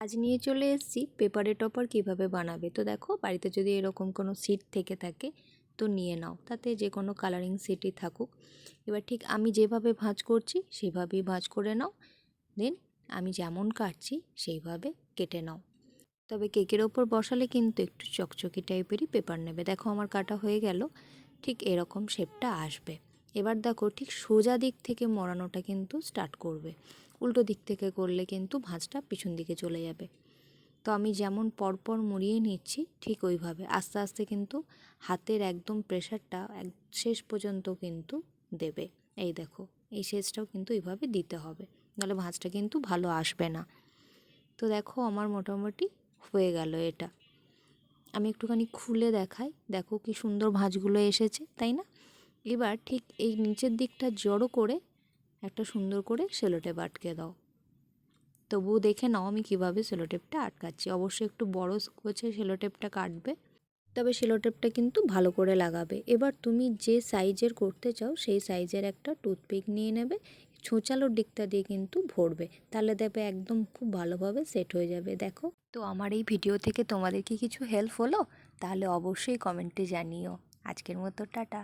আজ নিয়ে চলে এসেছি পেপারে টপার কিভাবে বানাবে। তো দেখো, বাড়িতে যদি এরকম কোনো সিট থেকে থাকে তো নিয়ে নাও, তাতে যে কোনো কালারিং সিটই থাকুক। এবার ঠিক আমি যেভাবে ভাঁজ করছি সেভাবেই ভাঁজ করে নাও। দেন আমি যেমন কাটছি সেইভাবে কেটে নাও। তবে কেকের ওপর বসালে কিন্তু একটু চকচকে টাইপেরই পেপার নেবে। দেখো আমার কাটা হয়ে গেল, ঠিক এরকম শেপটা আসবে। এবার দেখো ঠিক সোজা দিক থেকে মরানোটা কিন্তু স্টার্ট করবে, উল্টো দিক থেকে করলে কিন্তু ভাঁজটা পিছন দিকে চলে যাবে। তো আমি যেমন পরপর মুড়িয়ে নিচ্ছি ঠিক ওইভাবে আস্তে আস্তে কিন্তু হাতের একদম প্রেশারটা শেষ পর্যন্ত কিন্তু দেবে। এই দেখো, এই শেষটাও কিন্তু এইভাবে দিতে হবে, নাহলে ভাঁজটা কিন্তু ভালো আসবে না। তো দেখো আমার মোটামুটি হয়ে গেল এটা। আমি একটুখানি খুলে দেখাই, দেখো কি সুন্দর ভাঁজগুলো এসেছে, তাই না? এবার ঠিক এই নিচের দিকটা জড়ো করে একটা সুন্দর করে সেলোটেপ আটকে দাও। তবুও দেখে নাও আমি কিভাবে সেলোটেপটা আটকাচ্ছি। অবশ্যই একটু বড় গোছে সেলোটেপটা কাটবে, তবে সেলোটেপটা কিন্তু ভালো করে লাগাবে। এবার তুমি যে সাইজের করতে চাও সেই সাইজের একটা টুথপিক নিয়ে নেবে, ছোঁচালোর দিকটা দিয়ে কিন্তু ভরবে, তাহলে দেখবে একদম খুব ভালোভাবে সেট হয়ে যাবে। দেখো, তো আমার এই ভিডিও থেকে তোমাদের কি কিছু হেল্প হলো? তাহলে অবশ্যই কমেন্টে জানিও। আজকের মতো টাটা।